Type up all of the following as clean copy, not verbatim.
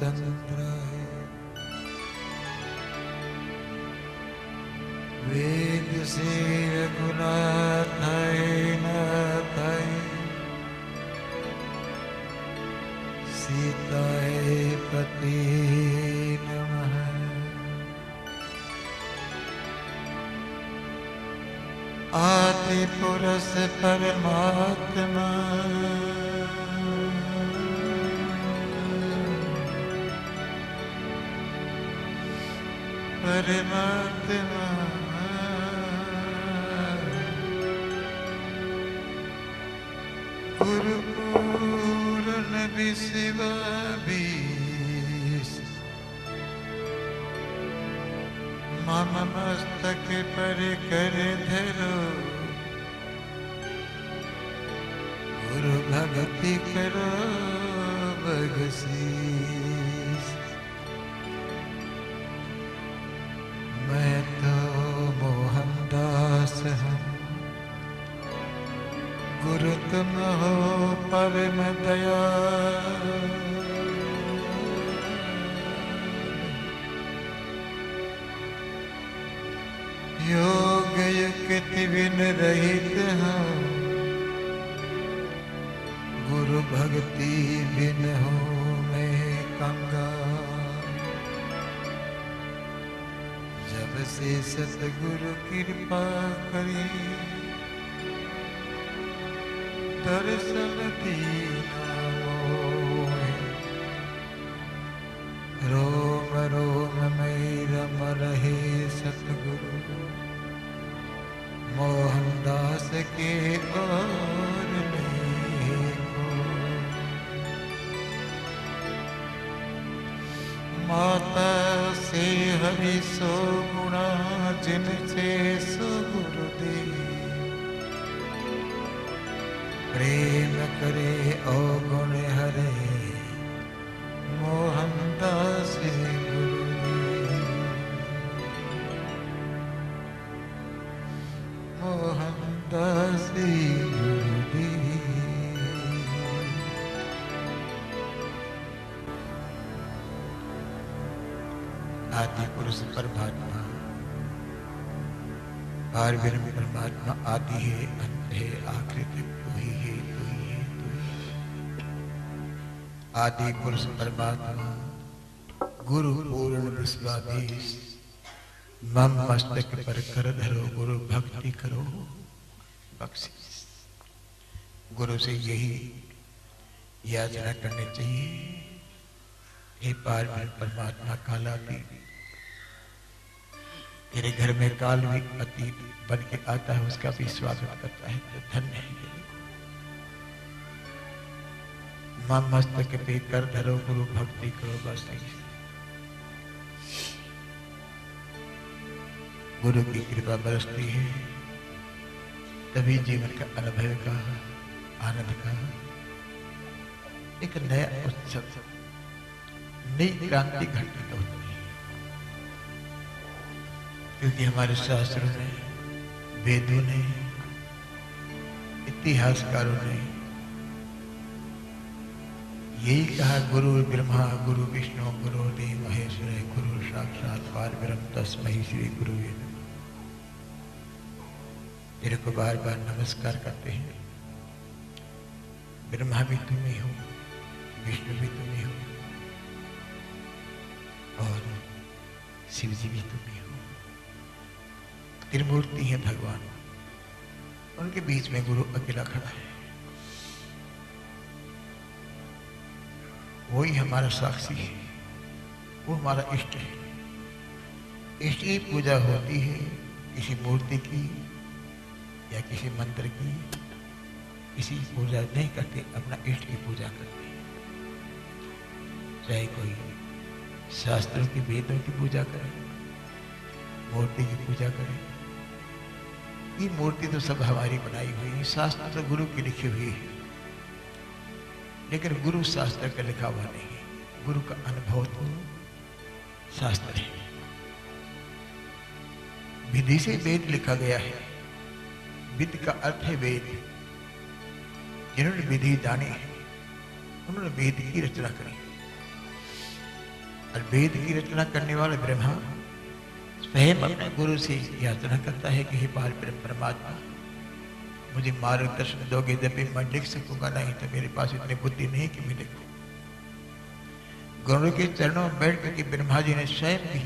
रामचंद्राय वेद से रघुनाथाय नाथाय सीताय पते नमः। आदि पुरुष परमात्मा परमात्मा गुरु पूर्ण विशिवा मम मस्तक पर कर धरो गुरु भक्ति करो बगसीस। मैं तो मोहनदास हूँ गुरु तुम हो परम दयाल। योग युक्ति बिन रहित हूँ गुरु भक्ति बिन हो मैं कंगाल। जब से सतगुरु कृपा करी दर्शन दीना मोहे। रोम रोम में रम रहे सतगुरु मोहनदास के और को। माता से हरि सो गुणा जिनसे सो गुरुदेव। प्रेम करे अवगुण हरे मोहनदास गुरुदेव। मोहनदास गुरुदेव। आदि पुरुष परमात्मा पार ब्रह्म परमात्मा आदि है अंत है आखिर तक तू ही है तू ही है तू ही। आदि पुरुष परमात्मा गुरु पूर्ण विश्वाधीश मम मस्तक पर कर धरो गुरु भक्ति करो बख्शिश। गुरु से यही याचना करनी चाहिए। हे पार परमात्मा कालातीत तेरे घर में काल भी अतीत बन के आता है उसका भी स्वागत करता है तो धन्य है। मम मस्तक पे कर धरो गुरु भक्ति करो बस। गुरु की कृपा बरसती है तभी जीवन का अनुभव का आनंद का एक नया उत्सव नई क्रांति घटित होती है। क्योंकि हमारे शास्त्रों ने वेदों ने इतिहासकारों ने यही कहा गुरु ब्रह्मा गुरु विष्णु गुरु देव महेश्वर गुरु साक्षात परब्रह्म तस्मै श्री गुरुवे नमः। तेरे को बार बार नमस्कार करते हैं। ब्रह्मा भी तुम ही हो विष्णु भी तुम ही हो और शिव जी भी तुम ही हो। त्रिमूर्ति है भगवान उनके बीच में गुरु अकेला खड़ा है। वही हमारा साक्षी है वो हमारा इष्ट है। इष्ट की पूजा होती है किसी मूर्ति की या किसी मंत्र की किसी की पूजा नहीं करते अपना इष्ट की पूजा करते। चाहे कोई शास्त्रों की वेदों की पूजा करे मूर्ति की पूजा करे। ये मूर्ति तो सब हमारी बनाई हुई है। शास्त्र तो गुरु की लिखी हुई है लेकिन गुरु शास्त्र का लिखा हुआ नहीं है। गुरु का अनुभव तो शास्त्र है। विधि से वेद लिखा गया है। विधि का अर्थ है वेद। जिन्होंने विधि जानी है उन्होंने वेद की रचना करी। और वेद की रचना करने वाला ब्रह्मा स्वयं अपने गुरु से याचना करता है कि हे बाल ब्रह्म परमात्मा, मुझे मार्गदर्शन दोगे, जब भी मैं लिख सकूंगा, नहीं तो मेरे पास इतनी बुद्धि नहीं कि मैं लिखूं। गुरु के चरणों में बैठ करके ब्रह्मा जी ने स्वयं भी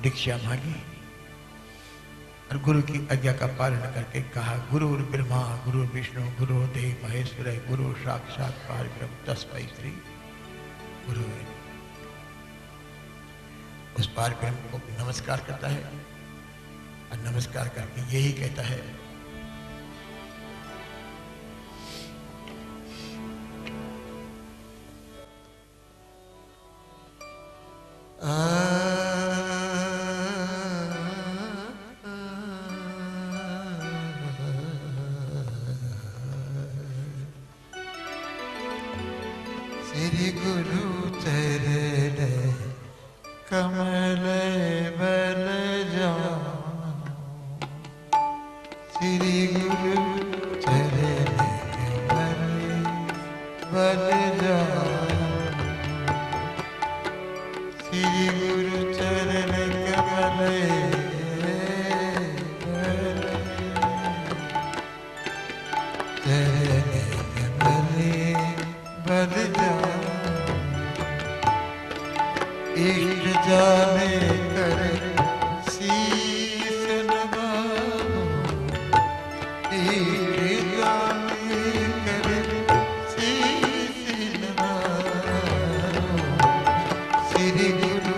दीक्षा मांगी और गुरु की आज्ञा का पालन करके कहा, गुरु ब्रह्मा गुरु विष्णु गुरु देव महेश्वर गुरु साक्षात परब्रह्म तस्मै श्री गुरु। उस परब्रह्म को नमस्कार करता है और नमस्कार करके यही कहता है, श्री गुरु चरण कमल बल जाऊं, श्री गुरु चरण कमल बल जाऊं, श्री गुरु चरण कमल बल जाऊं, इष्ट जाने कर शीस नवाऊं, इष्ट जाने कर शीस नवाऊं, श्री गुरु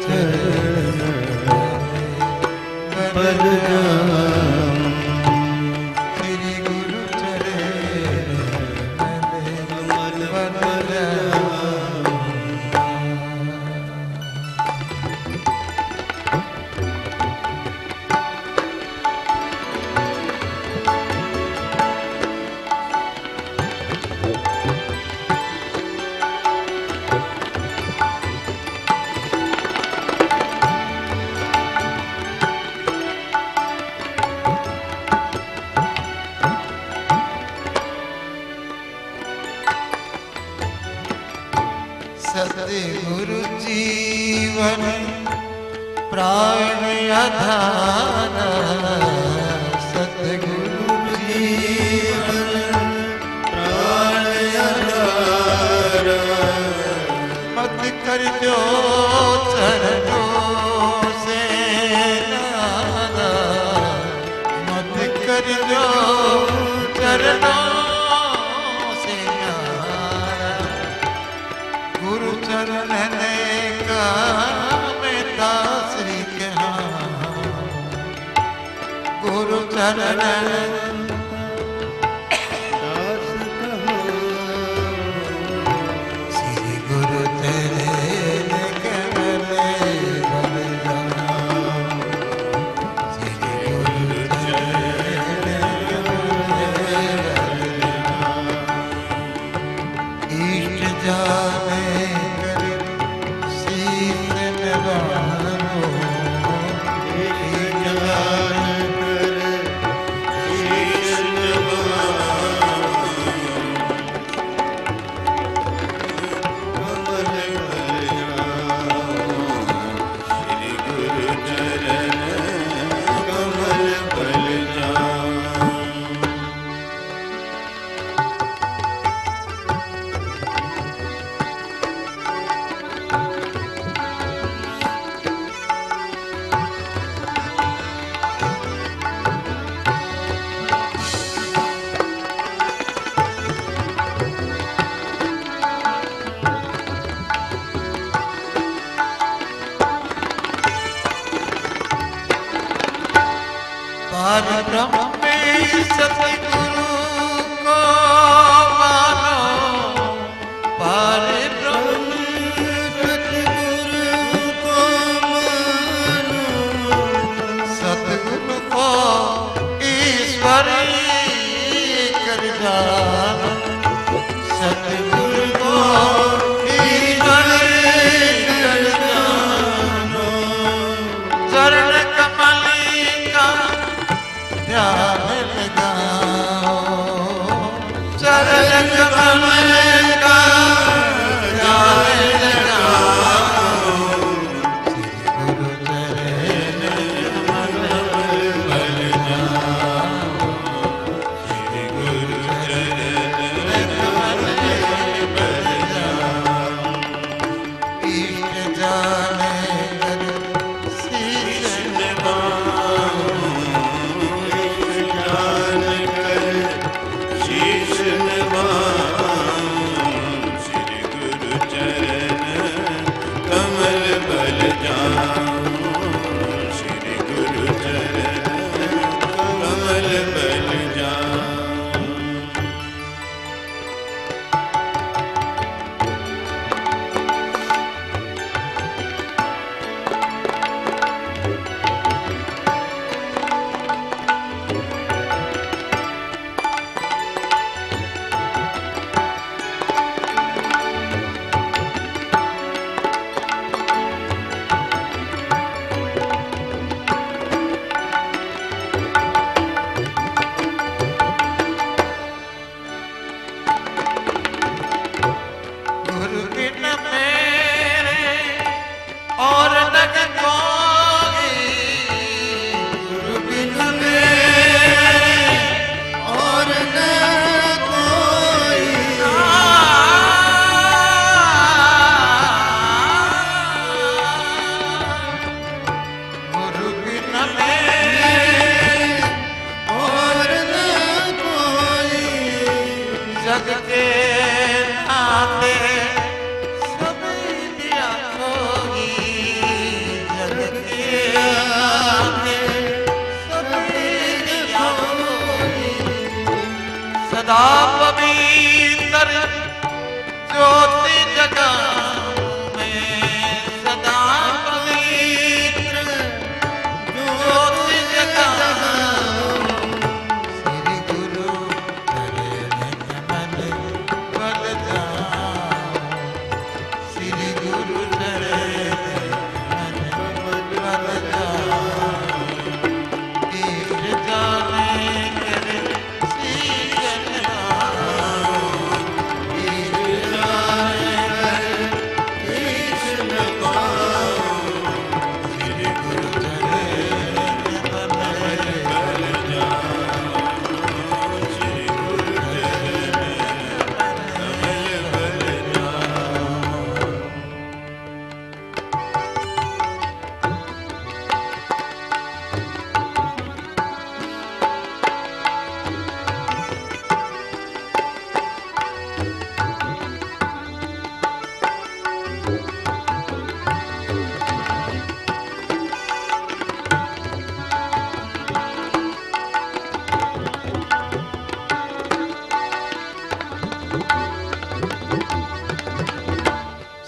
चरण बल जाऊं, श्री गुरु चरण बल जाऊं। सद्गुरु जीवन प्राण आधार, सद्गुरु जीवन प्राण आधार, मत कर जो चरणों से नारा, मत कर जो चरणों से नारा, गुरु चरण का मैं दासरी कहा, गुरु चरण दास कहो, श्री गुरु चरण कमल बल जाऊं, श्री गुरु चरण कमल बल जाऊं, इष्ट जाने परब्रह्म में सतगुरु को मानो, परब्रह्म सतगुरु को मानो, सतगुरु को ईश्वर कर जानो, सतगुरु को ईश्वर कर जानो, चरण कमल का ध्यान लगाओ, चरण कमल का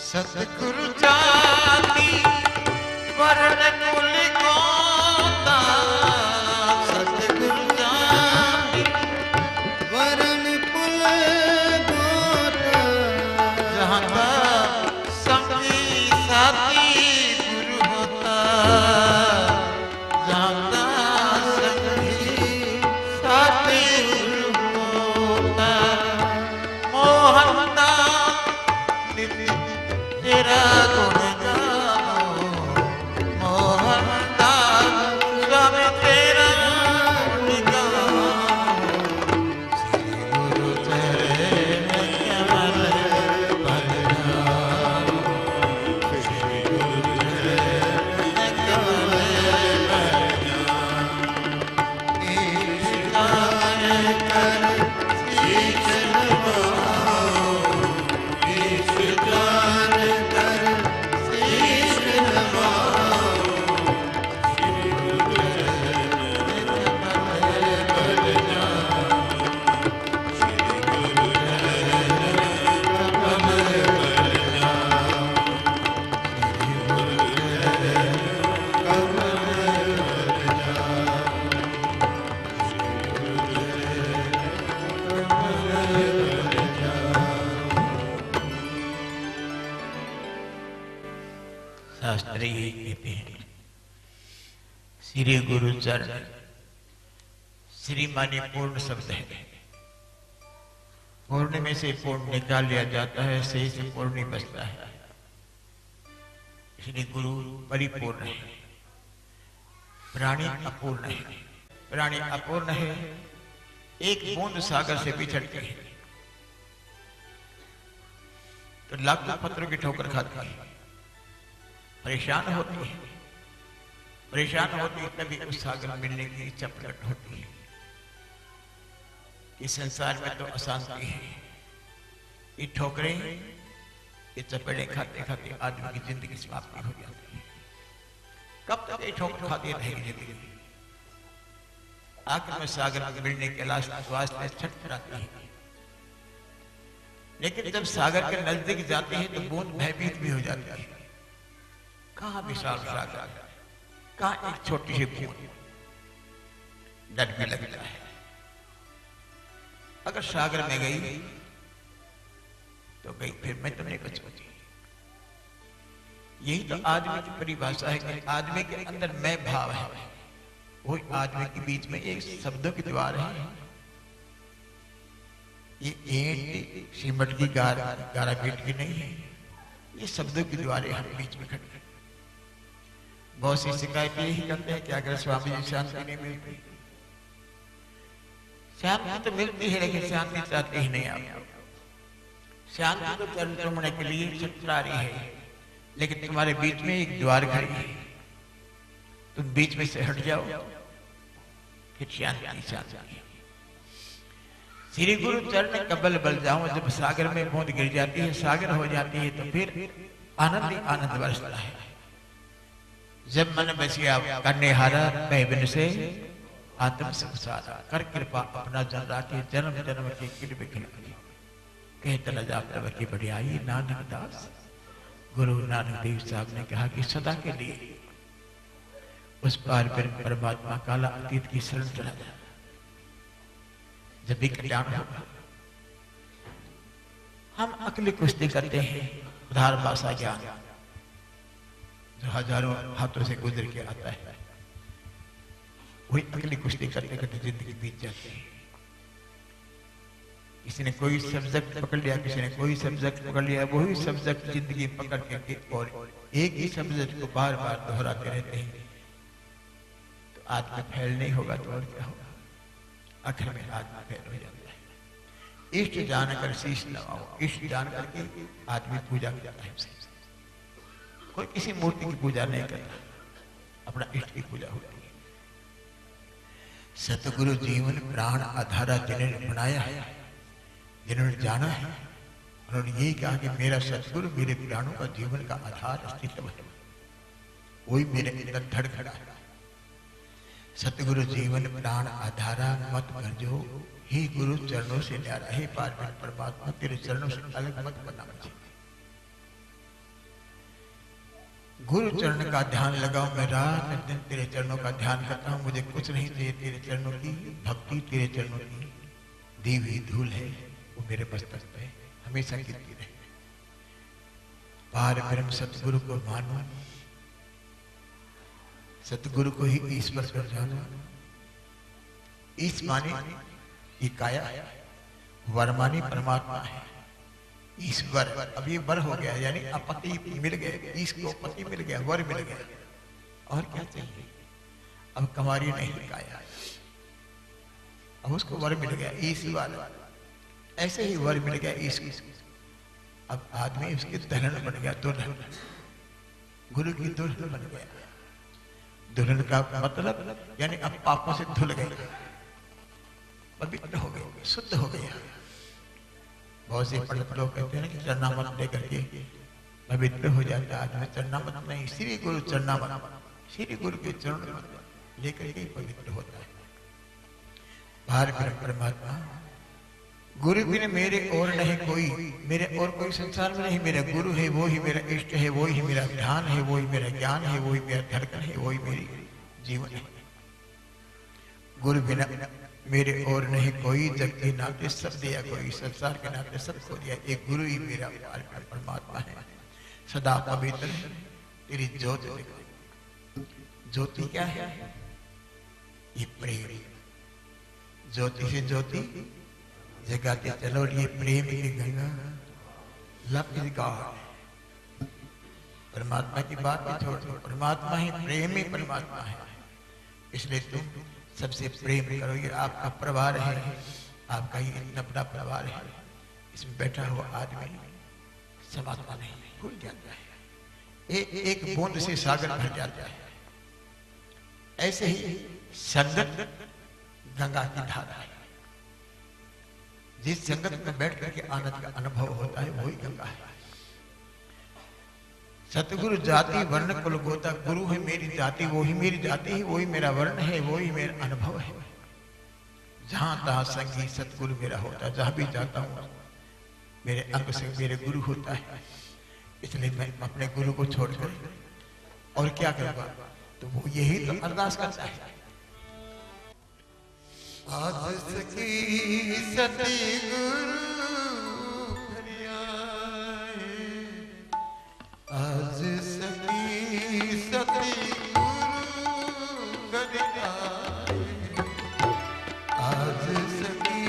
सतगुरु जाति वरण कुल गोता, सतगुरु जाति वरण कुल गोता, जहाँ का संगी साथी गुरु होता, जहाँ का संगी साथी गुरु होता। मोहनदास तेरा गुण गाओ, मोहनदास स्वामी तेरा गुण गाओ। श्री गुरु चरण कमल पर जाओ, श्री गुरु चरण कमल पर जाओ। ईश कर शीश नवाओ, ईश शास्त्री कहते हैं श्री गुरु चरण। श्री माने पूर्ण शब्द है, पूर्ण में से पूर्ण निकाल लिया जाता है, से पूर्ण नहीं बचता है। श्री गुरु परिपूर्ण है, प्राणी अपूर्ण है। प्राणी अपूर्ण है, एक बूंद सागर से बिछड़ती है तो लाखों पत्थरों की ठोकर खाती है, परेशान होती है। परेशान होती है तभी उस सागर मिलने की इच्छा प्रकट होती है। इस संसार में तो अशांति है, ये ठोकरें, ये चपेड़े खाते खाते आदमी की जिंदगी समाप्ति हो जाती है। कब तक ये ठोकर खाती रहेगी जिंदगी? आखिर में सागर में मिलने के वास्ते छटपटाती है। लेकिन जब सागर के नजदीक जाती है तो बूंद भयभीत भी हो जाती है। कहाँ विशाल सागर, कहाँ एक छोटी सी बूंद, डर भी लगता है। अगर सागर में गई तो गई, फिर मैं तो नहीं बच पाती। यही तो आदमी की परिभाषा है कि आदमी के अंदर मैं भाव है, वही आदमी के बीच में एक शब्दों की दीवार है। ये ईंट सीमेंट की गारा पीट की नहीं है, ये शब्दों की दीवारें हर बीच में खड़ी है। बहुत सी शिकायतें यही करते हैं कि अगर स्वामी जी शांति नहीं मिलती, शांति तो मिलती है लेकिन शांति चाहते ही नहीं आप। शांति तो चरण चुमने के लिए छटपटा रही है, लेकिन तुम्हारे बीच में एक द्वार खड़ी है, तुम बीच में से हट जाओ, फिर शांति शांति। श्री गुरु चरण कबल बल जाऊं, जब सागर में बूंद गिर जाती है, सागर हो जाती है, तो फिर आनंद ही आनंद बरसता है। जब मन बसिया करने हारा मैं बिन से आत्म संसारा, कर कृपा अपना जन राखे, जन्म जन्म के किरबे खिलाड़ी। कहते न जा प्रभु की बढ़ियाई नानक दास। गुरु नानक देव साहब ने कहा कि सदा के लिए उस पार परमात्मा काला अतीत की शरण चला जा। जब भी कल्याण होगा, हम अकली कुश्ती करते हैं, उधार भाषा ज्ञान जो हजारों हाथों से गुजर के आता है, वही अकली कुश्ती करते करते जिंदगी बीत जाती है। किसी ने कोई सब्जेक्ट पकड़ लिया, किसी ने कोई सब्जेक्ट पकड़ लिया, वही सब्जेक्ट जिंदगी पकड़ के और एक ही सब्जेक्ट को बार बार दोहराते रहते हैं, तो आत्मा फैल नहीं होगा तो और क्या होगा? आखिर में आत्मा फैल हो जाता है। इष्ट जानकर शीश नवाओ, इष्ट जान करके आदमी पूजा करता है। कोई किसी मूर्ति की पूजा नहीं करता, अपना इष्ट की पूजा होती है। सतगुरु जीवन प्राण आधारा जिन्होंने बनाया है, जिन्होंने जाना है, उन्होंने यही कहा कि मेरा सतगुरु मेरे प्राणों का जीवन का आधार अस्तित्व है, वही मेरे अंदर धड़धड़ा है। सतगुरु जीवन प्राण आधारा मत गरजो, हे गुरु चरणों से न्यारा, हे पार्वती परमात्मा तेरे चरणों से अलग मत बना मुझे। गुरु चरण का ध्यान लगाओ। मैं रात दिन तेरे चरणों का ध्यान करता हूँ। मुझे कुछ नहीं चाहिए, तेरे चरणों की भक्ति, तेरे चरणों की दी हुई धूल है वो मेरे मस्तक पे हमेशा गिरती रहे। पार ब्रह्म सतगुरु को मानो, सतगुरु को ही ईश्वर कर जानो। ईश माने ये काया, वर माने परमात्मा है। ईश्वर अब ये वर हो गया, यानी अपति मिल गए, ईश को पति मिल गया, वर मिल गया, और क्या चाहिए। अब कमारी नहीं काया, अब उसको वर मिल गया ईश्वर। ऐसे ही वर मिल गया ईश को। अब आदमी उसके दुल्हन बन गया, दुल्हन, गुरु की दुल्हन बन गया। दुल्हन का मतलब यानी अब पापों से धुल गए, पवित्र हो गए, शुद्ध हो गया। बहुत से पंडित लोग कहते हैं कि चरणामत लेकर के पवित्र हो जाता है आदमी। चरणामत नहीं, श्री गुरु चरणामत, श्री गुरु के चरण लेकर के पवित्र होता है। बाहर परमात्मा गुरु बिन मेरे और नहीं कोई, मेरे और कोई संसार में नहीं। मेरा गुरु है, वो ही मेरा इष्ट है, वो ही मेरा ध्यान है, वो ही मेरा ज्ञान है, वो ही मेरा धड़कन है, वो ही मेरी जीवन है। गुरु बिना मेरे और नहीं कोई, जग के नाते सब दिया कोई, संसार के नाते सब खो दिया। एक गुरु ही मेरा परमात्मा है, सदा पवित्र है। तेरी ज्योति, ज्योति क्या है? ये प्रेम। ज्योति से ज्योति जगाते चलो, ये प्रेम की गंगा, लव इज गॉड। परमात्मा की बात भी छोड़ दो, परमात्मा ही प्रेम ही परमात्मा है। इसलिए तुम सबसे प्रेम करो। ये आपका परिवार है, आपका ये इतना बड़ा परिवार है, इसमें बैठा हुआ आदमी समात्मा नहीं, भूल जाता है। एक बूंद से सागर भर जाता है। ऐसे ही संगत गंगा की धारा है। जिस संगत में बैठ करके आनंद का अनुभव होता है वही गंगा है। सतगुरु जाति वर्ण कुल गोता, गुरु है मेरी जाति, वो ही मेरी जाति है, वही मेरा वर्ण है, वही मेरा अनुभव है। जहां तहां संगी सतगुरु मेरा होता है, जहां भी जाता हूं मेरे अंग से मेरे गुरु होता है। इसलिए मैं अपने गुरु को छोड़कर और क्या करूंगा, तो वो यही तो अरदास करता है। आज सकी सतगुरु आज सकी सतगुरु घर आए, आज सकी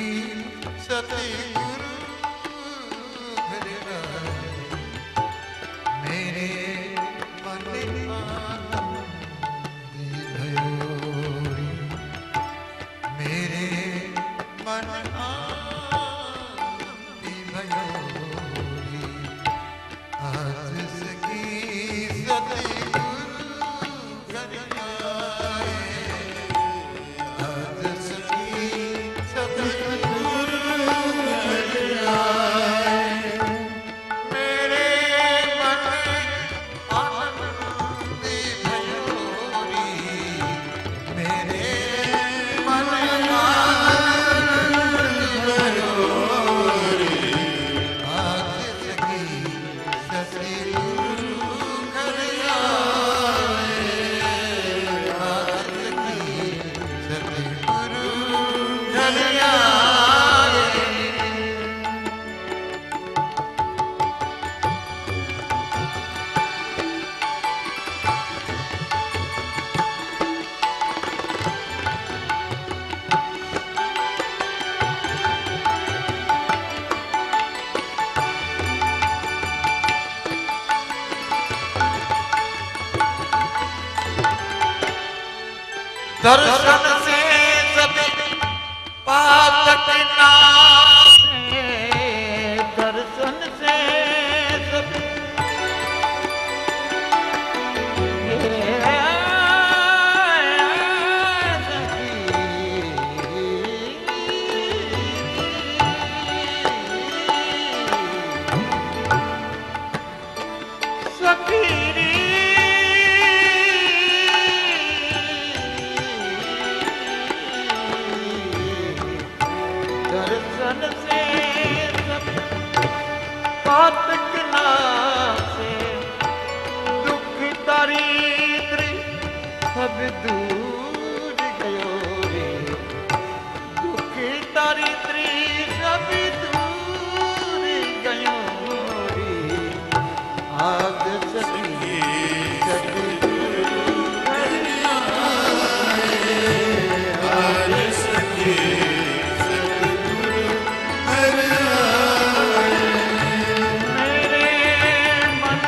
सतगुरु घर आए। मेरे मन आनंदी भयोरी, मेरे मन आनंदी भयोरी। आज दर्शन से सभी पातक नासे, दर्शन से सभी पातक नासे दुख सब दूर गयो रे दुख दरिद्री सब दूर गयो रे आग सखी सतगुरु घर आए आग सखी सतगुरु घर आए मेरे मन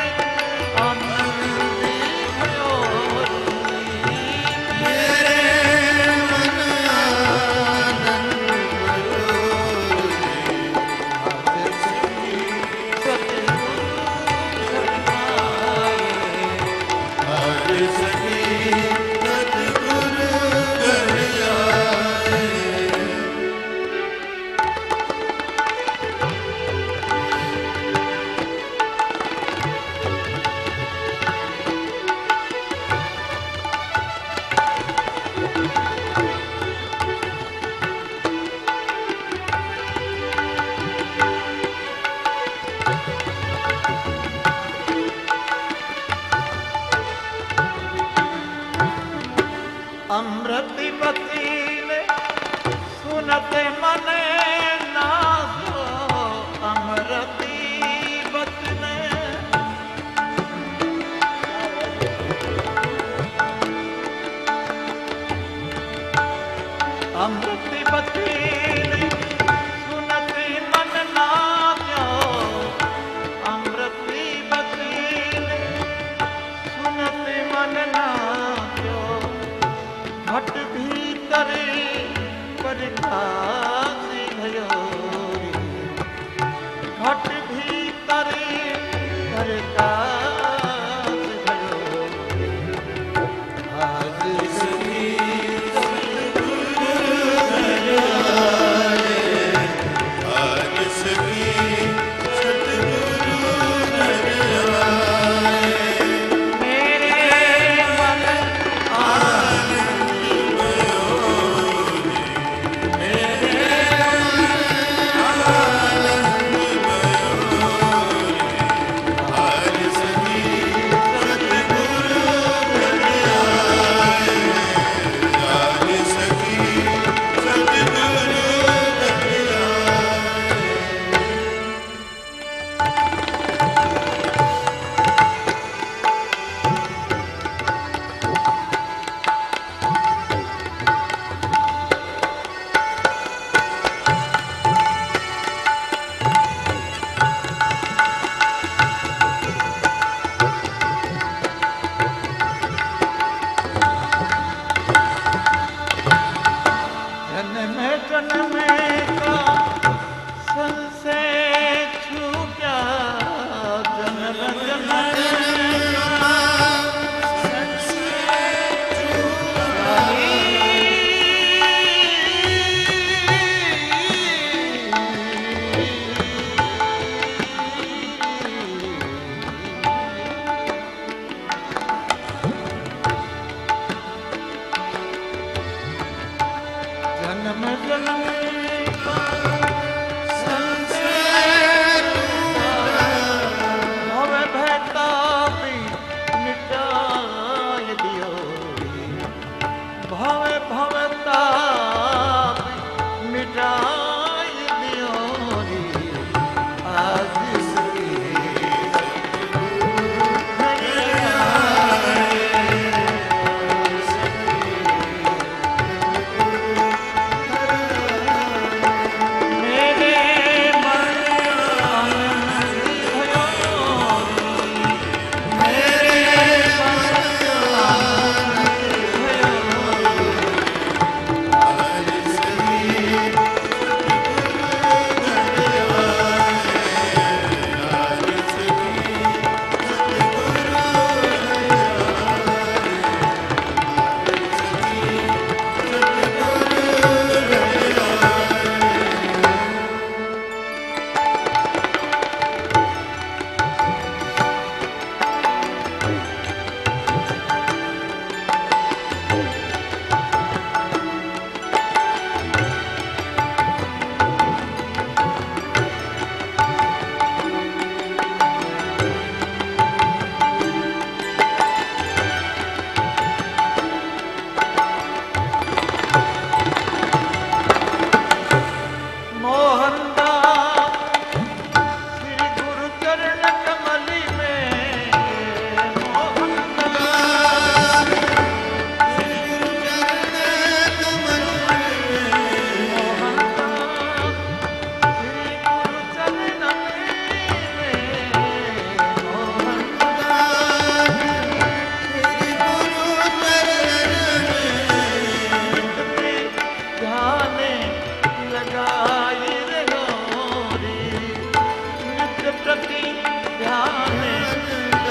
आनंद भयो रे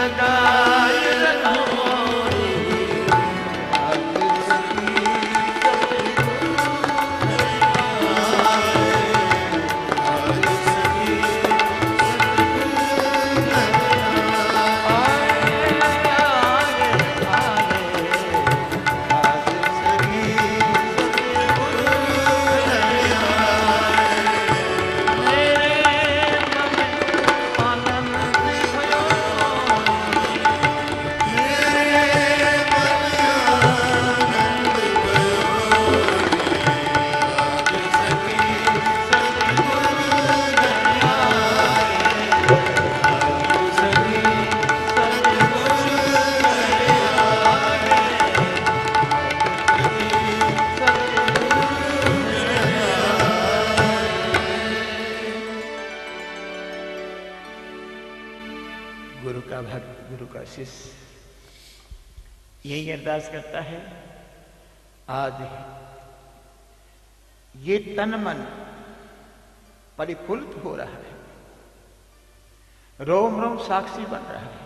लगाए रखोरी आज सखी गुरु का भक्त, गुरु का शिष्य यही अरदास करता है। आज ये तन मन परिफुल्लित हो रहा है, रोम रोम साक्षी बन रहा है।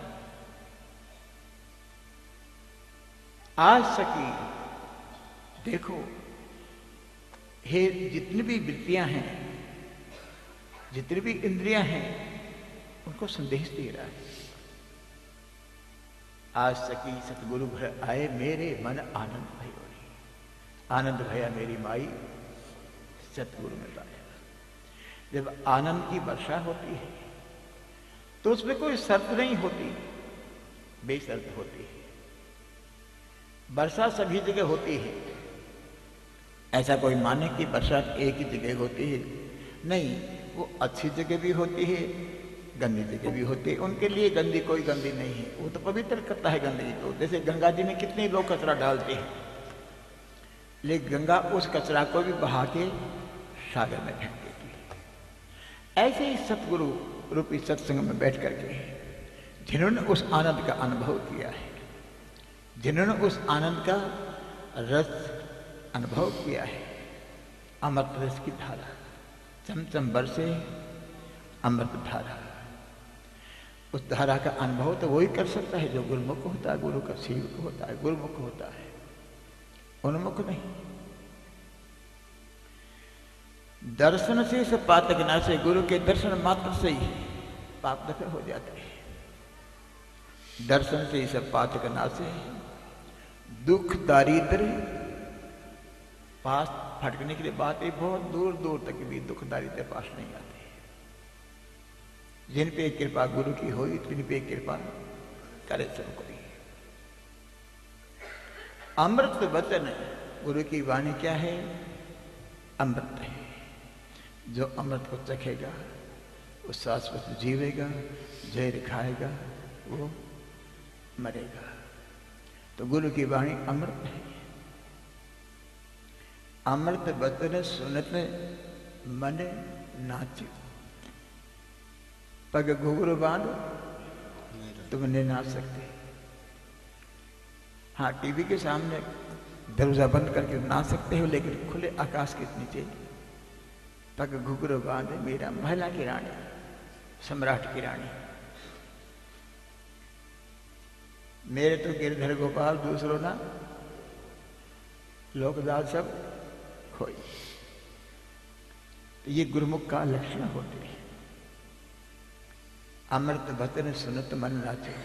आज सकी देखो, हे जितनी भी वृत्तियां हैं, जितनी भी इंद्रियां हैं, उनको संदेश दे रहा है। आज सकी सतगुरु भर आए मेरे मन आनंद भयो रे, आनंद भया मेरी माई सतगुरु में पाया। जब आनंद की वर्षा होती है तो उसमें कोई शर्त नहीं होती, बेशर्त होती है। वर्षा सभी जगह होती है, ऐसा कोई माने कि वर्षा एक ही जगह होती है, नहीं। वो अच्छी जगह भी होती है, गंदी जगह भी होती है। उनके लिए गंदी कोई गंदी नहीं है, वो तो पवित्र करता है गंदगी को। जैसे गंगा जी में कितने लोग कचरा डालते हैं, लेकिन गंगा उस कचरा को भी बहा के सागर में फेंक देती है। ऐसे ही सतगुरु रूपी सत्संग में बैठ करके जिन्होंने उस आनंद का अनुभव किया है, जिन्होंने उस आनंद का रस अनुभव किया है, अमृत रस की धारा चमचम बरसे अमृत धारा, उस धारा का अनुभव तो वही कर सकता है जो गुरुमुख होता है, गुरु का सेवक होता है, गुरुमुख होता है, उन्मुख नहीं। दर्शन से सब पातक नाशे, गुरु के दर्शन मात्र से ही पाप दफे हो जाते हैं। दर्शन से ही सब पातक नाशे, दुख दारिद्र पास फटकने के लिए बात है, बहुत दूर दूर तक भी दुख दारिद्र पास नहीं आते। जिन पे कृपा गुरु की होई, तिन पे कृपा करे सब कोई। अमृत वचन, गुरु की वाणी क्या है? अमृत है। जो अमृत को चखेगा वो शाश्वत जीवेगा, जहर खाएगा वो मरेगा। तो गुरु की वाणी अमृत है। अमृत वचन सुनत मन नाचो, पग घुघरू बांधो तुम नहीं नाच सकते। हाँ, टीवी के सामने दरवाजा बंद करके नाच सकते हो, लेकिन खुले आकाश के नीचे पग घुघरू बांधे मेरा महिला की रानी, सम्राट की रानी। मेरे तो गिरधर गोपाल, दूसरों ना लोकदास सब खोई। तो ये गुरुमुख का लक्षण होते हैं। अमृत वचन सुनत मन नाचे,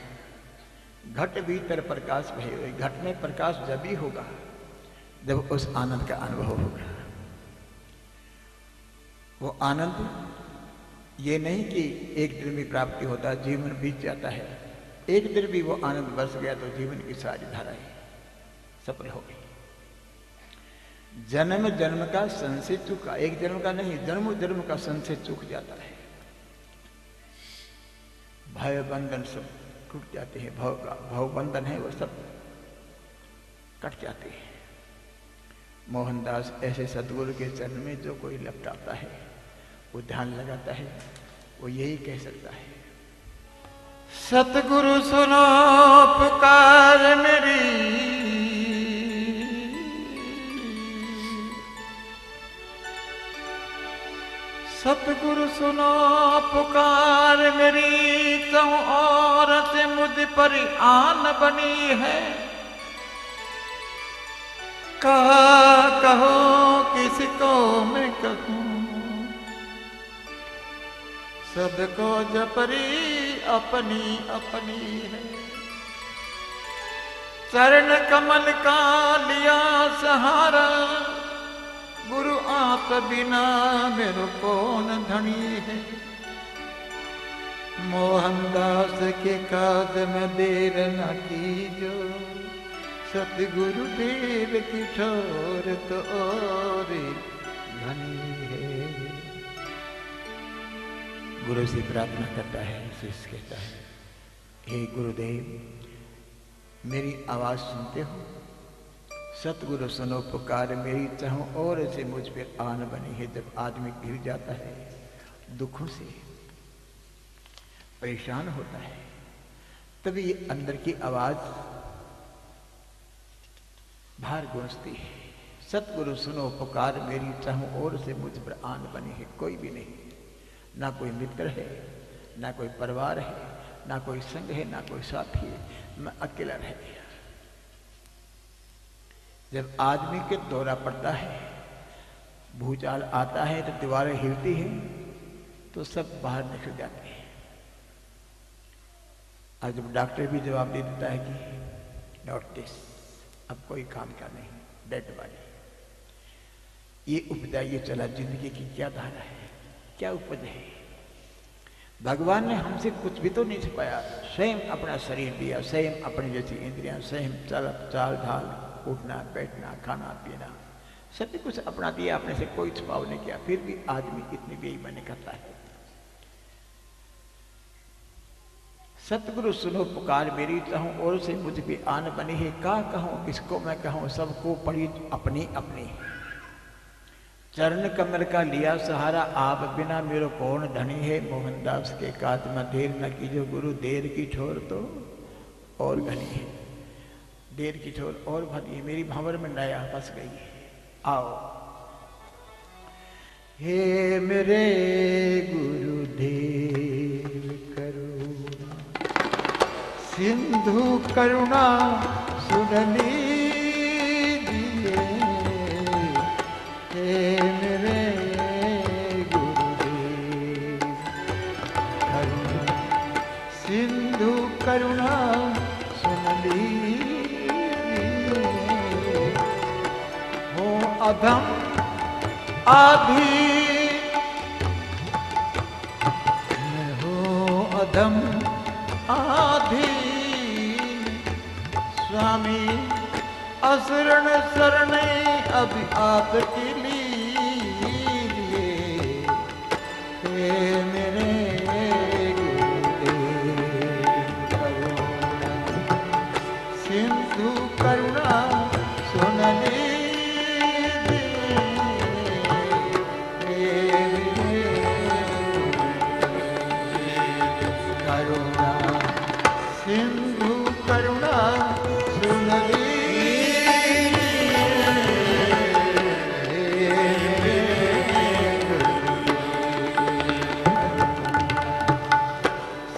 घट भीतर प्रकाश भय। घट में प्रकाश जब ही होगा जब उस आनंद का अनुभव होगा। वो आनंद ये नहीं कि एक दिन में प्राप्ति होता है, जीवन बीत जाता है। एक दिन भी वो आनंद बरस गया तो जीवन की सारी धाराएं सफल हो गई। जन्म जन्म का संशय चूका, एक जन्म का नहीं, जन्म जन्म का संशय चूक जाता है। भय बंधन सब टूट जाते हैं, भव बंधन है वो सब कट जाते हैं। मोहनदास ऐसे सदगुरु के चरण में जो कोई लपटाता है, वो ध्यान लगाता है, वो यही कह सकता है, सतगुरु सुनो पुकार मेरी, सत सतगुरु सुनो पुकार मेरी, तो औरत मुझ पर आन बनी है। कहो किसको मैं कहूँ, सबको जपरी अपनी अपनी है। चरण कमल का लिया सहारा, गुरु आप बिना मेरो कौन धनी है। मोहनदास के काज में देर न कीजो, सतगुरु देव की ठोर तो और घनी है। गुरु से प्रार्थना करता है, शिष्य कहता है, हे गुरुदेव मेरी आवाज सुनते हो? सतगुरु सुनो पुकार मेरी, चाहूं और से मुझ पर आन बनी है। जब आदमी गिर जाता है, दुखों से परेशान होता है, तभी ये अंदर की आवाज बाहर गूंजती है, सतगुरु सुनो पुकार मेरी, चाहूं और से मुझ पर आन बनी है। कोई भी नहीं, ना कोई मित्र है, ना कोई परिवार है, ना कोई संग है, ना कोई साथी है, मैं अकेला रह गया। जब आदमी के दौरा पड़ता है, भूचाल आता है, तो दीवारें हिलती हैं, तो सब बाहर निकल जाते हैं। और जब डॉक्टर भी जवाब दे देता है कि नोटिस, अब कोई काम का नहीं, डेड बॉडी, ये उपजा ये चला जिंदगी की क्या धारा है, क्या उपज है। भगवान ने हमसे कुछ भी तो नहीं छिपाया, स्वयं अपना शरीर दिया, स्वयं अपनी जैसी इंद्रियां, स्वयं चाल ढाल, उठना बैठना खाना पीना, सब कुछ अपना दिया, अपने से कोई छुपाव नहीं किया। फिर भी आदमी इतनी बेईमानी करता है। सतगुरु सुनो पुकार मेरी, चाहूं और से मुझ पे आन बनी है। का कहूं किसको मैं कहूं, सबको पड़ी अपनी अपनी। चरण कमल का लिया सहारा, आप बिना मेरो कौन धनी है। मोहनदास के काज में देर न कीजो, गुरु देर की छोर तो और घनी है। देर की छोर और भरी है, मेरी भंवर में नया फंस गई है। आओ हे मेरे गुरुदेव करुणा, सिंधु करुणा सुन लीजिए। हे मेरे गुरुदेव करुणा, सिंधु करुणा सुन लीजिए। हो अधम आधी मैं हो अधम आधीन, स्वामी असरण शरण अब आपके लिए। हे मेरे गुरुदेव करुणा, सिंधु करुणा सुन लीजिए। हे मेरे करुणा, सिंधु करुणा सुन लीजिए।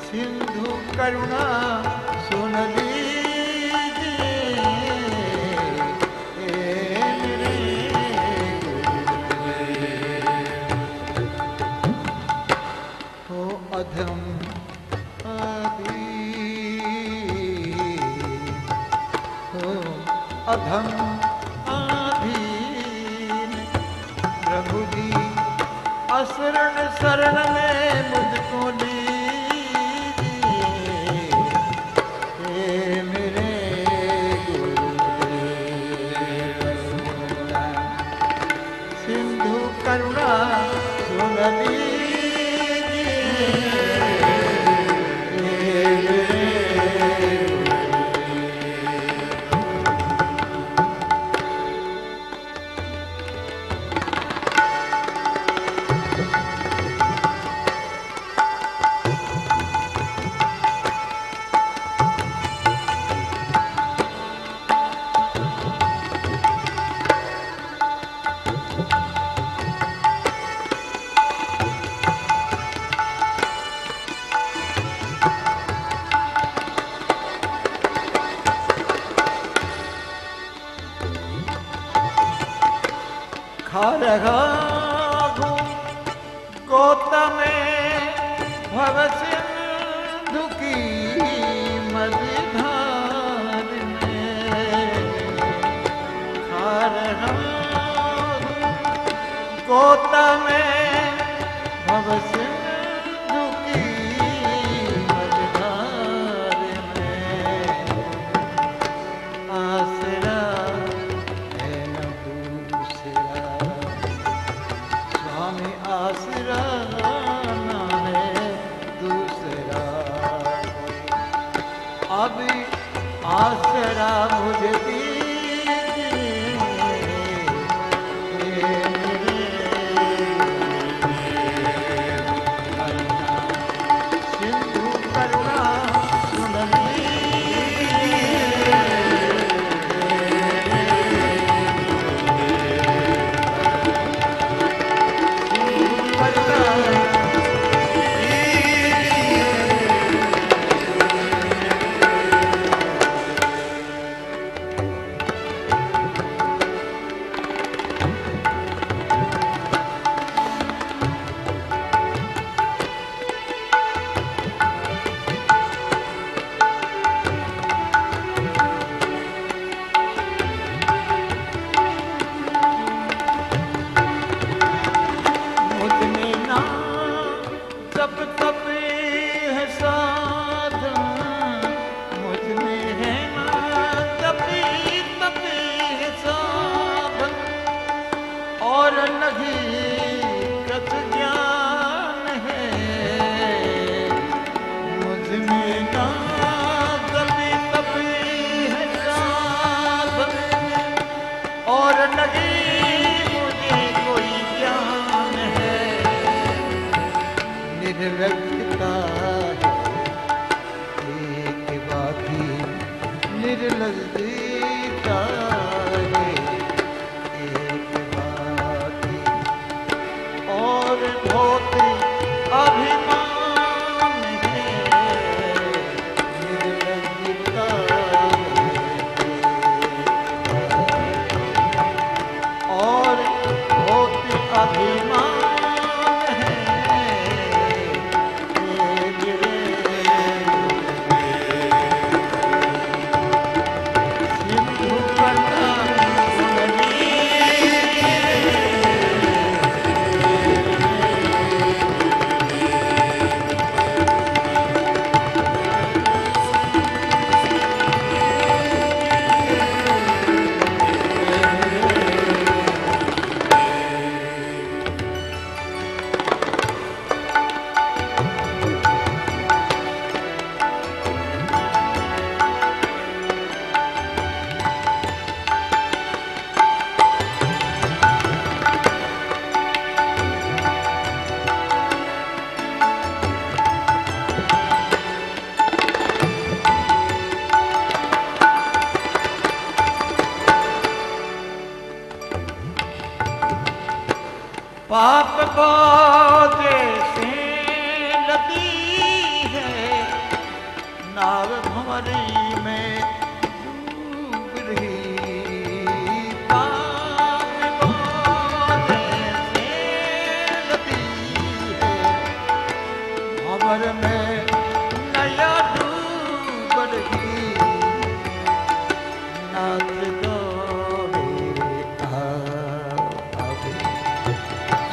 सिंधु करुणा सुन लीजिए। हे मेरे हो अधम आदि, हो अधम आधीन, प्रभु जी असरण शरण में मुझको लीजिए। हे मेरे गुरुदेव करुणा, सिंधु करुणा सुन लीजिए। हे मेरे रघु गौतम भव सिंधु की मझधार में गौतम भव सिंधु की मझधार में आसरा है न दूसरा स्वामी आसरा न है दूसरा अब आसरा मुझे निर्लजता है एक बाकी निर्लजता है एक बाकी और बहुत अभिमान है निर्लजता और बहुत अभिमान पाप को जैसे लदी है नाव भंवरी में डूब रही पाप को जैसे लदी है भंवर में नया डूब रही नाथ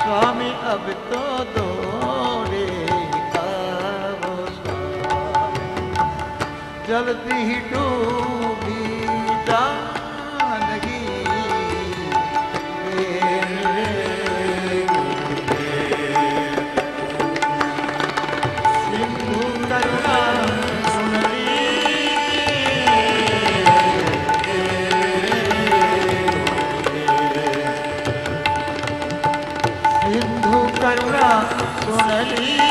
स्वामी अब तो दौड़े आओ स्वामी जल्दी ही डूबी जानगी सिंधु करुणा करुणा सुन लीजिए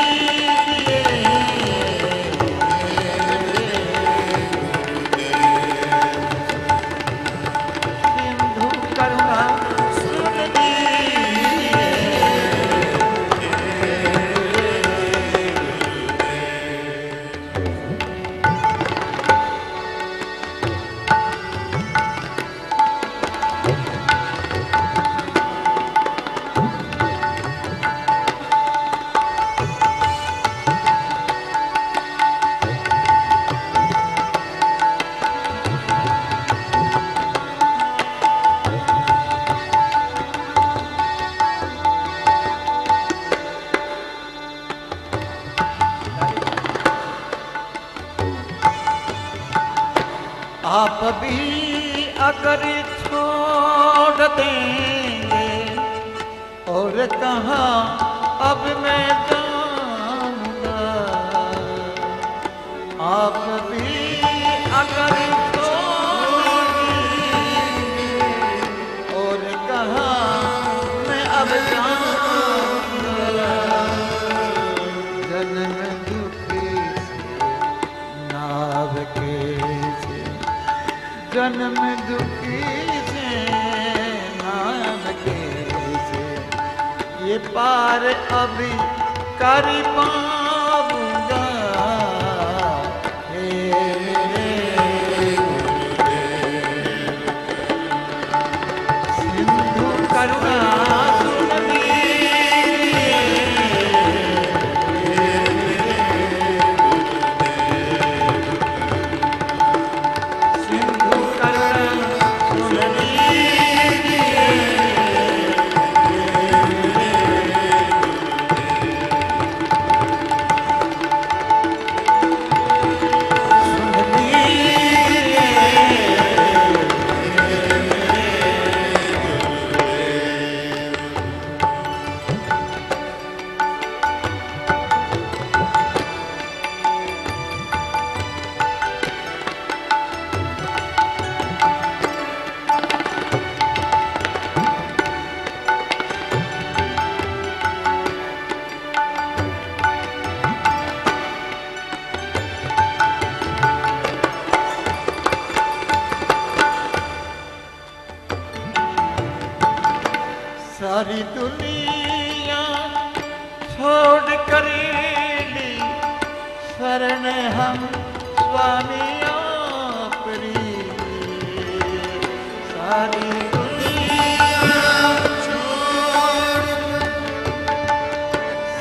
आप भी अगर छोड़ देंगे और कहाँ अब मैं जाऊंगा, आप भी अगर छोड़ देंगे और कहाँ मैं अब जाऊंगा, जन्म दुखी नाव कैसे, जन्म दुखी से नाम कैसे ये पार अभी कर पाऊंगा। हे मेरे सिंधु करुणा सुन सारी दुनिया छोड़ कर ली शरण हम स्वामी आपरी, सारी दुनिया छोड़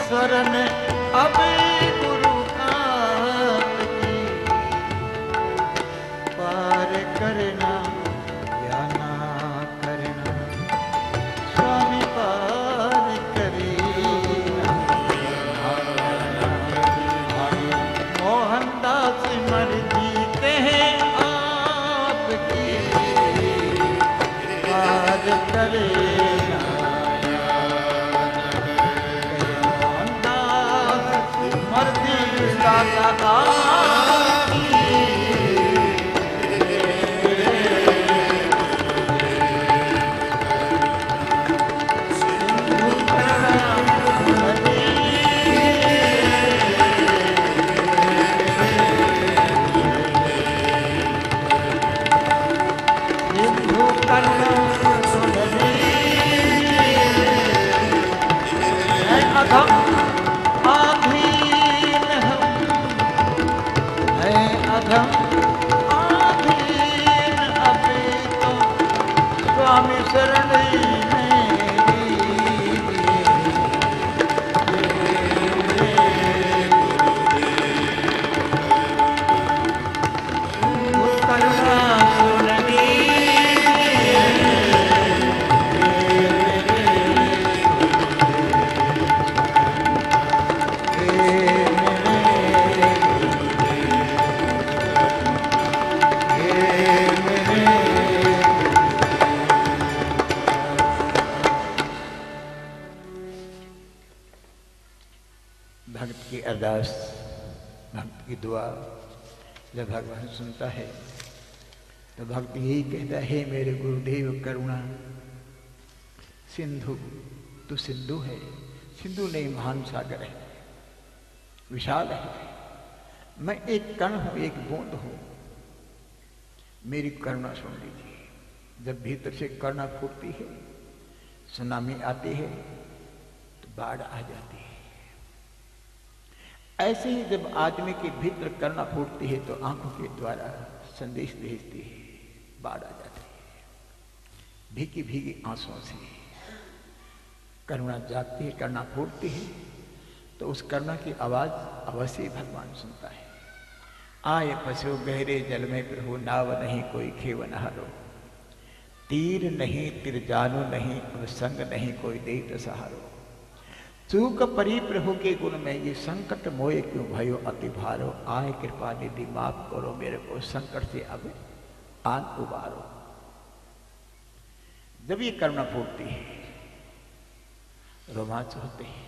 शरण अब गुरु आपकी, पार करना या ना करना स्वामी पार करेगा। मोहनदास मर्जी कहे आपकी, पार करेगा। मोहनदास मर्जी दाता आपकी, अधम आधीन हम है, अधम आधीन अभी तो स्वामी शरण भक्त की अरदास, भक्त की दुआ जब भगवान सुनता है तो भक्त यही कहता है, मेरे गुरुदेव करुणा सिंधु, तू सिंधु है, सिंधु नहीं महान सागर है, विशाल है, मैं एक कण हूं, एक बूंद हूं, मेरी करुणा सुन लीजिए। जब भीतर से करुणा फूटती है, सुनामी आती है तो बाढ़ आ जाती है। ऐसे ही जब आदमी के भीतर करुणा फूटती है तो आंखों के द्वारा संदेश भेजती है, बाढ़ आ जाती है। भीगी भीगी आंसुओं से करुणा जागती है, करुणा फूटती है तो उस करुणा की आवाज अवश्य भगवान सुनता है। आए फंसो गहरे जल में प्रभु, नाव नहीं कोई खेवन हारो, तीर नहीं तिर जानो नहीं, अब संग नहीं कोई देत सहारो, चूक परी प्रभु के गुण में ये संकट मोए क्यों भयो अति भारो, आए कृपा निधि माफ करो मेरे को, संकट से अब आन उबारो। जब ये करुणा फूटती है, रोमांच होते हैं,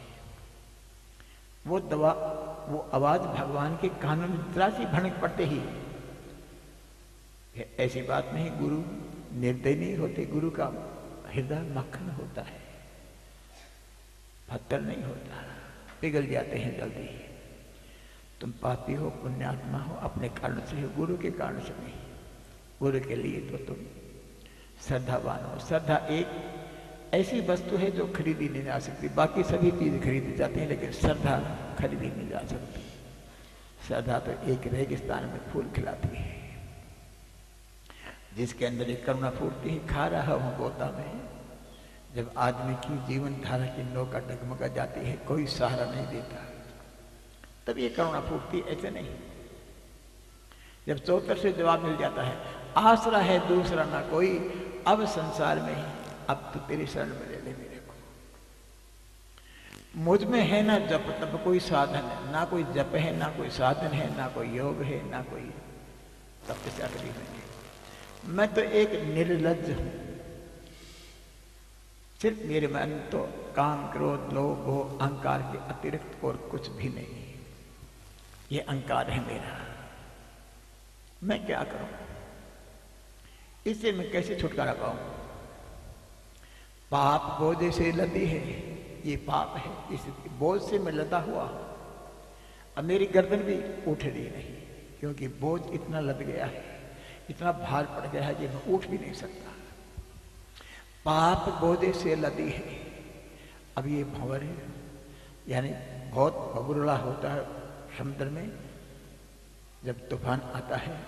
वो आवाज भगवान के कानों में जरा सी भनक पड़ते ही, ऐसी बात नहीं, गुरु निर्दय नहीं होते, गुरु का हृदय मक्खन होता है, पत्थर नहीं होता, पिघल जाते हैं जल्दी। तुम पापी हो, पुण्यात्मा हो, अपने कारण से हो, गुरु के कारण से नहीं। गुरु के लिए तो तुम श्रद्धावान हो। श्रद्धा एक ऐसी वस्तु है जो खरीदी नहीं जा सकती। बाकी सभी चीज खरीदी जाती हैं, लेकिन श्रद्धा खरीदी नहीं जा सकती। श्रद्धा तो एक रेगिस्तान में फूल खिलाती है, जिसके अंदर एक करुणा फूटती है। खा रहा हूं गोता में, जब आदमी की जीवन धारा की नौका डगमगा जाती है, कोई सहारा नहीं देता, तब ये करुणा फूटती। ऐसे नहीं, जब चौतर से जवाब मिल जाता है, आसरा है दूसरा ना कोई, अब संसार में ही, अब तो तेरी शरण में ले ले मेरे को। मुझ में है ना जप तब कोई साधन है, ना कोई जप है, ना कोई साधन है, ना कोई योग है, ना कोई तपस्या करी मैंने। मैं तो एक निर्लज्ज हूं। सिर्फ मेरे मन तो काम, क्रोध, लोभ, भोग, अहंकार के अतिरिक्त और कुछ भी नहीं। ये अहंकार है मेरा। मैं क्या करूं? इससे मैं कैसे छुटकारा पाऊं? पाप बोझ से लदी है, ये पाप है, इस बोझ से मैं लदा हुआ। अब मेरी गर्दन भी उठ रही नहीं, क्योंकि बोझ इतना लद गया है, इतना भार पड़ गया है कि मैं उठ भी नहीं सकता। पाप बोझ से लदी है। अब ये भंवर है, यानी बहुत भगुरला होता है समुद्र में। जब तूफान आता है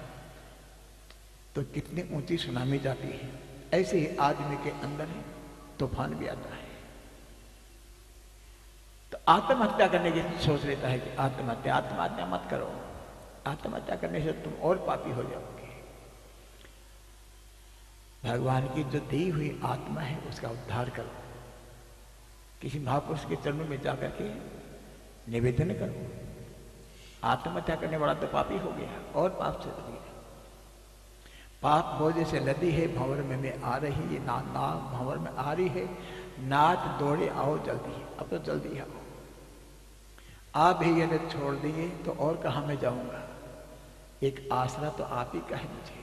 तो कितनी ऊंची सुनामी जाती है, ऐसे ही आदमी के अंदर है, तूफान भी आता है। तो आत्महत्या करने की सोच लेता है कि आत्महत्या मत करो। आत्महत्या करने से तुम और पापी हो जाओगे। भगवान की जो दी हुई आत्मा है उसका उद्धार करो। किसी महापुरुष के चरणों में जाकर के निवेदन करो। आत्महत्या करने वाला तो पापी हो गया और पाप से लदी है। पाप बोझ से लदी है, भंवर में मैं आ रही है, ना भंवर में आ रही है, नाथ दौड़े आओ जल्दी। अब तो जल्दी आओ। आप भी यदि छोड़ देंगे तो और कहाँ मैं जाऊंगा? एक आसरा तो आप ही का है मुझे।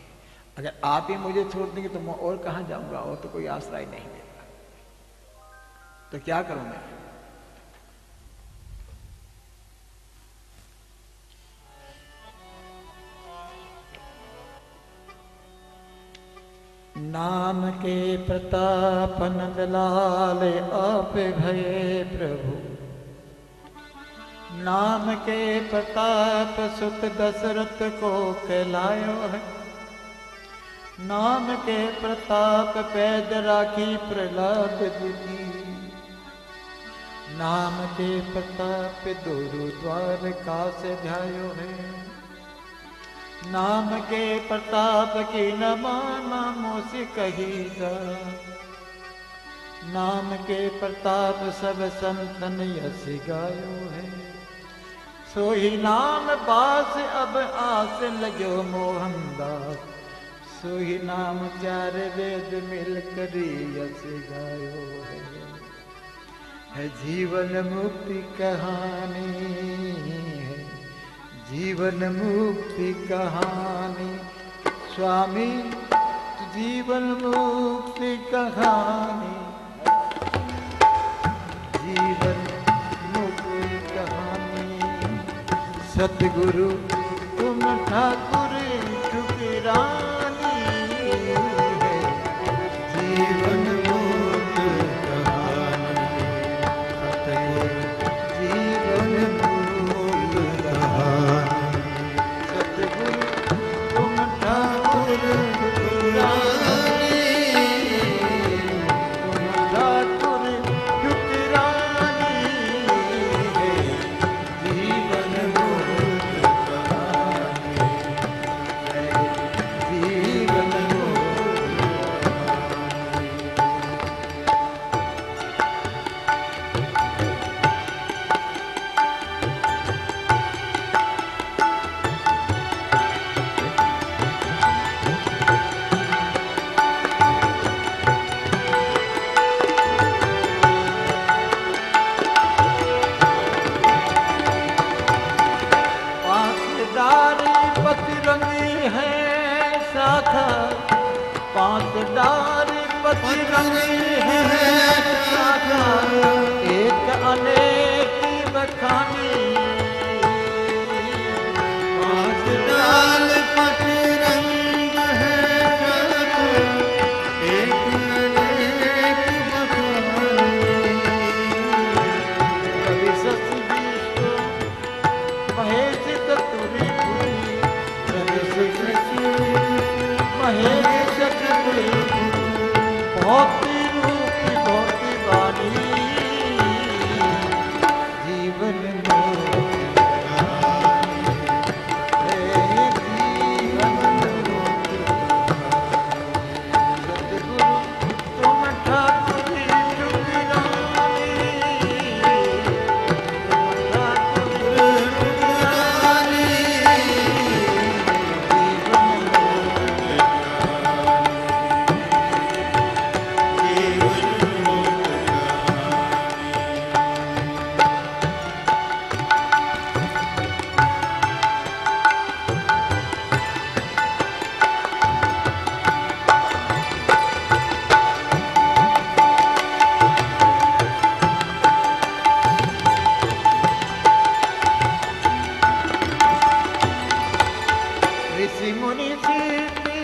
अगर आप ही मुझे छोड़ देंगे तो मैं और कहाँ जाऊंगा? और तो कोई आसरा ही नहीं देगा। तो क्या करूं मैं? नाम के प्रताप नंद लाल आप भये प्रभु। नाम के प्रताप सुत दशरथ को कहलायो है। नाम के प्रताप पैद राखी प्रहलाद जी। नाम के प्रताप दोरु द्वार का से ध्यायो है। नाम के प्रताप की न माना मोसे कही जा। नाम के प्रताप सब संतन यश गायो है। सोही नाम बास अब आस लगो मोहनदास। सोही नाम चार वेद मिल करी यश गायो है जीवन मुक्ति कहानी है। जीवन मुक्ति कहानी स्वामी, जीवन मुक्ति कहानी। जीवन मुक्ति कहानी सतगुरु तुम ठाकुर ठुकरानी है। जीवन मुक्ति कहानी सतगुरु जीवन मुक्ति कहानी सतगुरु तुम ठाकुर ठुकरानी। तुम ठाकुर ठुकरानी है। जीवन मुक्ति कहानी है साखा, 5 डार पतिरंग है साखा, एक अनेक बखानी। 5 डाल पतिरंग है साखा, एक अनेक बखानी। कवि शशि विष्णु महेश चतुरी भूमि, कवि शशि महेश चतुरी भक्ति रूपी भक्ति वाणी, जीवन में ऋषि मुनि सिद्धि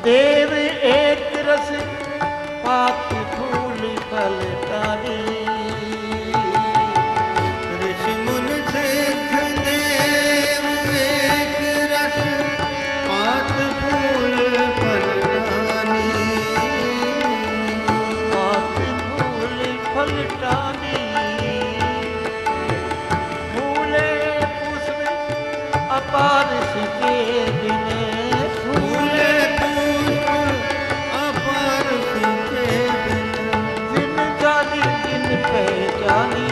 देव एक रस, पात फूल फल डाली। ऋषि मुनि सिद्ध देव एक रस, पात फूल फल डाली। पात फूल फल डाली, फूले पुष्प अपार के बिने, फूले पुष्प अपार के बिना। जिन जानी जिन पहचानी,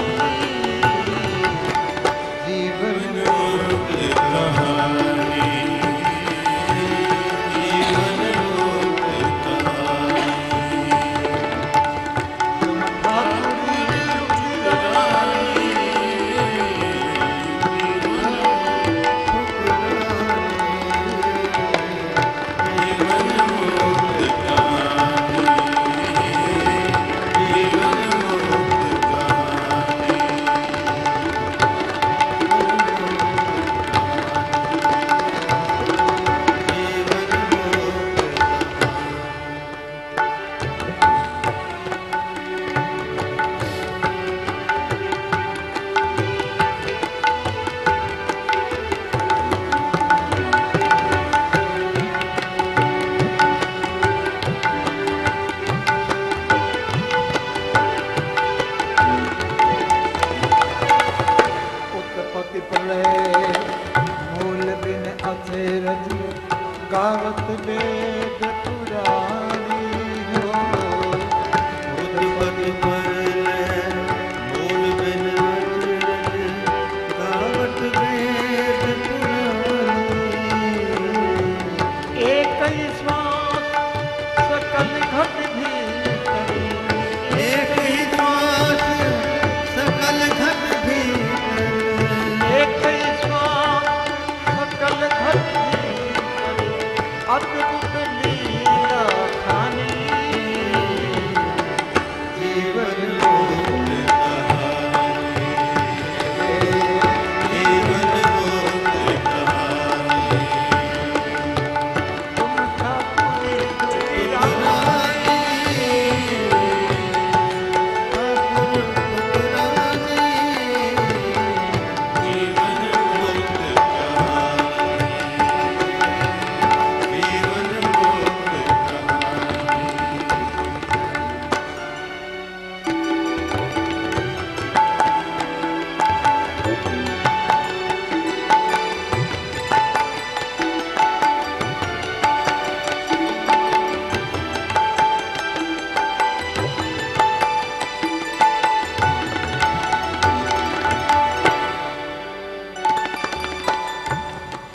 जीवन लोक कहानी, जीवन लोक कहानी। उत्पत्ति प्रलय मूल बिन अचरज, गावत वेद पुराणी हो। उत्पत्ति प्रलय मूल बिन अचरज, गावत वेद पुराणी। एक ही श्वास सकल घट भीतरी, एक ही श्वास सकल घट भीतर। एक ही श्वास सकल घट भीतरी, अद्भुत लीला खानी। जीवन लोक कहानी, जीवन लोक कहानी। तुम ठाकुर तेरा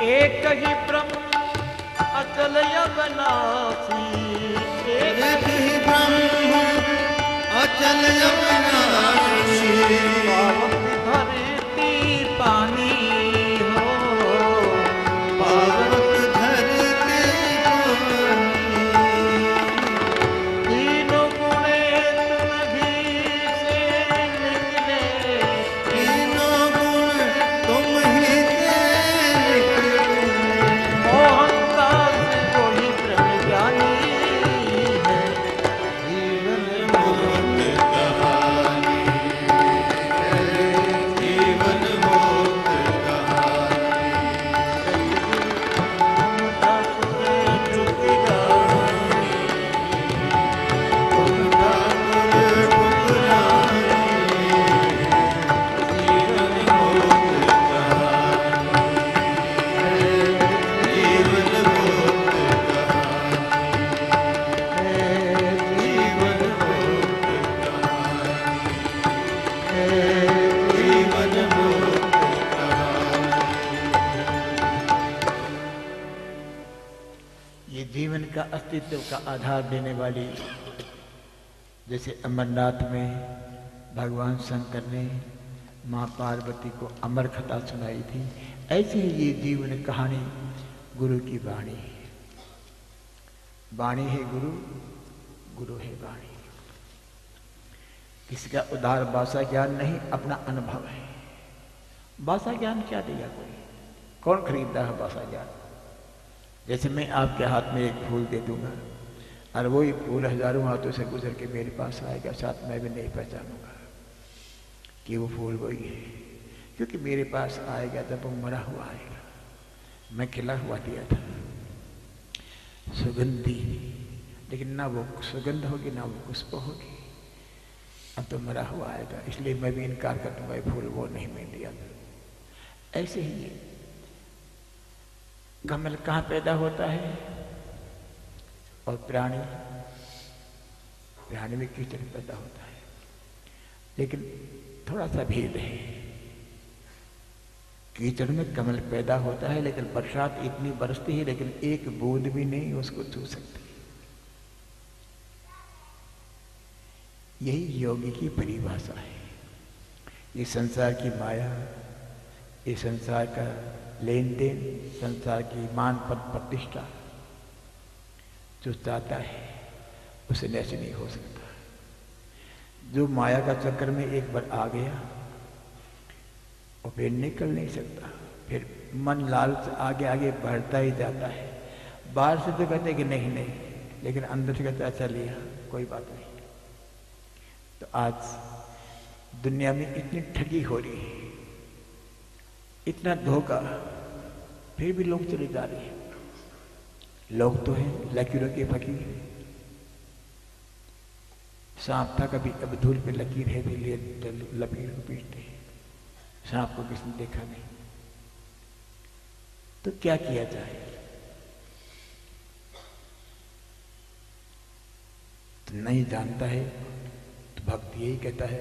एक ही ब्रह्म अचल अविनाशी, एक ही ब्रह्म अचल अविनाशी। पावक धरती पानी हो, पावक धरती ये जीवन का अस्तित्व का आधार देने वाली, जैसे अमरनाथ में भगवान शंकर ने माँ पार्वती को अमर कथा सुनाई थी, ऐसे ही ये जीवन कहानी गुरु की वाणी है। वाणी है गुरु, गुरु है वाणी। किसी का उदार भाषा ज्ञान नहीं, अपना अनुभव है। भाषा ज्ञान क्या देगा कोई? कौन खरीदता है भाषा ज्ञान? जैसे मैं आपके हाथ में एक फूल दे दूंगा और वही फूल हजारों हाथों से गुजर के मेरे पास आएगा, साथ मैं भी नहीं पहचानूंगा कि वो फूल वही है, क्योंकि मेरे पास आएगा जब वो मरा हुआ आएगा। मैं खिला हुआ दिया था, सुगंधी, लेकिन ना वो सुगंध होगी ना वो खुशबू होगी। अब तो मरा हुआ आएगा, इसलिए मैं भी इनकार कर दूंगा, ये फूल वो नहीं मैं दिया था। ऐसे ही ये कमल कहाँ पैदा होता है और प्राणी में कीचड़ पैदा होता है, लेकिन थोड़ा सा भेद है। कीचड़ में कमल पैदा होता है, लेकिन बरसात इतनी बरसती है लेकिन एक बूंद भी नहीं उसको छू सकती। यही योगी की परिभाषा है। ये संसार की माया, ये संसार का लेन देन, संसार की मान पद प्रतिष्ठा जो चाहता है उसे ऐसे नहीं हो सकता। जो माया का चक्कर में एक बार आ गया और फिर निकल नहीं सकता, फिर मन लालच आगे आगे बढ़ता ही जाता है। बाहर से तो कहते कि नहीं नहीं, लेकिन अंदर से कहते अच्छा लिया कोई बात नहीं। तो आज दुनिया में इतनी ठगी हो रही है, इतना धोखा, फिर भी लोग चले जा रहे हैं। लोग तो हैं लकीरों के फकीर। सांप था कभी, अब धूल पे लकीर है भी लिए लकीर को पीटते हैं। सांप को किसने देखा नहीं, तो क्या किया जाए? तो नहीं जानता है तो भक्त यही कहता है